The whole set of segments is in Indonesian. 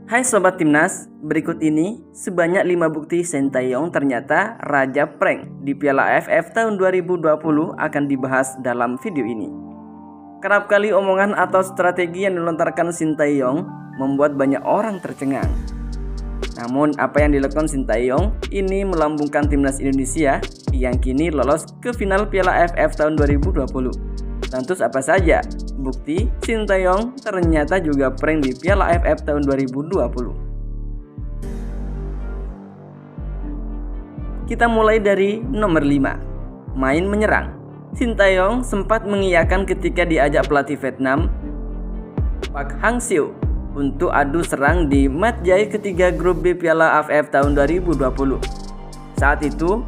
Hai Sobat Timnas, berikut ini sebanyak 5 bukti Sintayong ternyata raja prank di Piala AFF tahun 2020 akan dibahas dalam video ini. Kerap kali omongan atau strategi yang dilontarkan Sintayong membuat banyak orang tercengang. Namun apa yang dilakukan Sintayong ini melambungkan Timnas Indonesia yang kini lolos ke final Piala AFF tahun 2020. Lantas apa saja bukti Sintayong ternyata juga prank di Piala AFF tahun 2020? Kita mulai dari nomor 5, main menyerang. Sintayong sempat mengiyakan ketika diajak pelatih Vietnam Park Hang-seo untuk adu serang di matchday ketiga grup B Piala AFF tahun 2020. Saat itu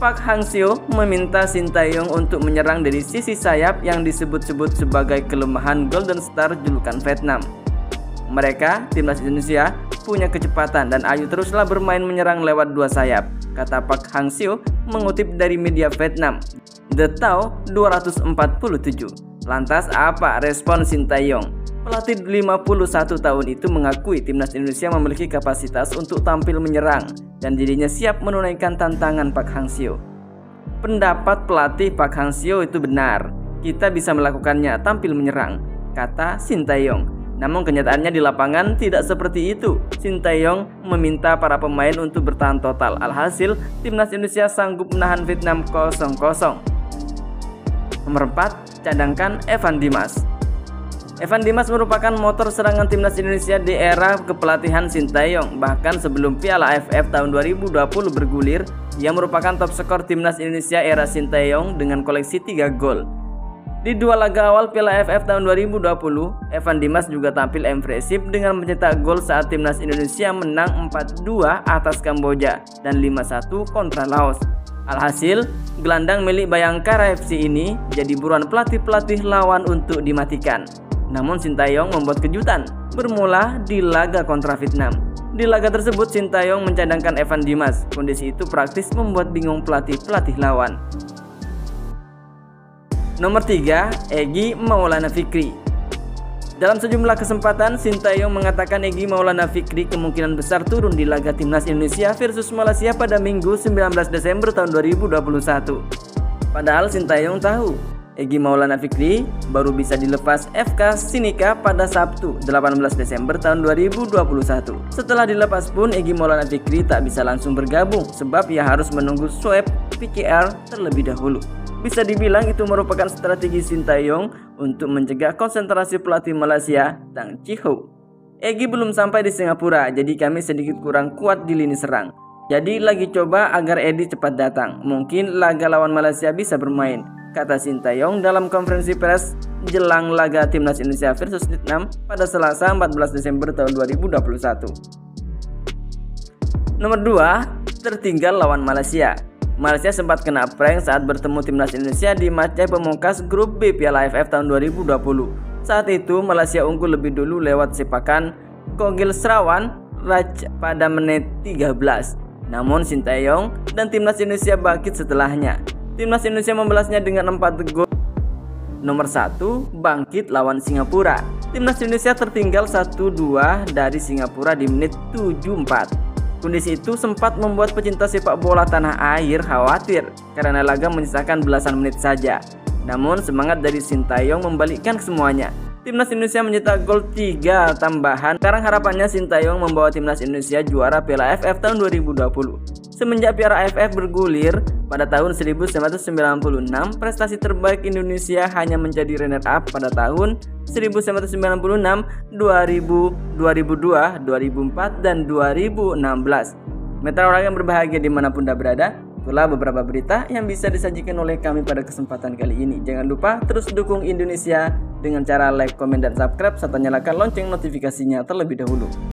Park Hang-seo meminta Sintayong untuk menyerang dari sisi sayap yang disebut-sebut sebagai kelemahan Golden Star julukan Vietnam. Mereka, Timnas Indonesia, punya kecepatan dan ayo teruslah bermain menyerang lewat dua sayap, kata Park Hang-seo mengutip dari media Vietnam, The Tao 247. Lantas apa respon Sintayong? Pelatih 51 tahun itu mengakui Timnas Indonesia memiliki kapasitas untuk tampil menyerang dan dirinya siap menunaikan tantangan Park Hang-seo. Pendapat pelatih Park Hang-seo itu benar, kita bisa melakukannya tampil menyerang, kata Sintayong. Namun kenyataannya di lapangan tidak seperti itu. Sintayong meminta para pemain untuk bertahan total. Alhasil Timnas Indonesia sanggup menahan Vietnam 0-0. Nomor 4, cadangkan Evan Dimas. Evan Dimas merupakan motor serangan Timnas Indonesia di era kepelatihan Sintayong. Bahkan sebelum Piala AFF tahun 2020 bergulir, ia merupakan top skor Timnas Indonesia era Sintayong dengan koleksi 3 gol. Di dua laga awal Piala AFF tahun 2020, Evan Dimas juga tampil impresif dengan mencetak gol saat Timnas Indonesia menang 4-2 atas Kamboja dan 5-1 kontra Laos. Alhasil, gelandang milik Bayangkara FC ini jadi buruan pelatih-pelatih lawan untuk dimatikan. Namun Sintayong membuat kejutan, bermula di laga kontra Vietnam. Di laga tersebut Sintayong mencadangkan Evan Dimas. Kondisi itu praktis membuat bingung pelatih-pelatih lawan. Nomor 3, Egy Maulana Fikri. Dalam sejumlah kesempatan, Sintayong mengatakan Egy Maulana Fikri kemungkinan besar turun di laga Timnas Indonesia versus Malaysia pada Minggu 19 Desember tahun 2021. Padahal Sintayong tahu Egy Maulana Fikri baru bisa dilepas FK Sinika pada Sabtu 18 Desember tahun 2021. Setelah dilepas pun Egy Maulana Fikri tak bisa langsung bergabung sebab ia harus menunggu swab PCR terlebih dahulu. Bisa dibilang itu merupakan strategi Sintayong untuk mencegah konsentrasi pelatih Malaysia Tang Chi Ho. Egy belum sampai di Singapura, jadi kami sedikit kurang kuat di lini serang. Jadi lagi coba agar Edi cepat datang. Mungkin laga lawan Malaysia bisa bermain, kata Sintayong dalam konferensi pers jelang laga Timnas Indonesia versus Vietnam pada Selasa 14 Desember tahun 2021. Nomor 2, tertinggal lawan Malaysia. Malaysia sempat kena prank saat bertemu Timnas Indonesia di matchday pemungkas grup B Piala AFF tahun 2020. Saat itu Malaysia unggul lebih dulu lewat sepakan Kogil Serawan Raj pada menit 13. Namun Sintayong dan Timnas Indonesia bangkit setelahnya. Timnas Indonesia membalasnya dengan 4 gol. Nomor 1, bangkit lawan Singapura. Timnas Indonesia tertinggal 1-2 dari Singapura di menit 74. Kondisi itu sempat membuat pecinta sepak bola tanah air khawatir karena laga menyisakan belasan menit saja. Namun semangat dari Sintayong membalikkan semuanya. Timnas Indonesia mencetak gol 3 tambahan. Sekarang harapannya Sintayong membawa Timnas Indonesia juara Piala AFF tahun 2020. Semenjak Piala AFF bergulir pada tahun 1996, prestasi terbaik Indonesia hanya menjadi runner up pada tahun 1996, 2000, 2002, 2004, dan 2016. Mitra orang yang berbahagia dimanapun Anda berada, itulah beberapa berita yang bisa disajikan oleh kami pada kesempatan kali ini. Jangan lupa terus dukung Indonesia dengan cara like, komen, dan subscribe serta nyalakan lonceng notifikasinya terlebih dahulu.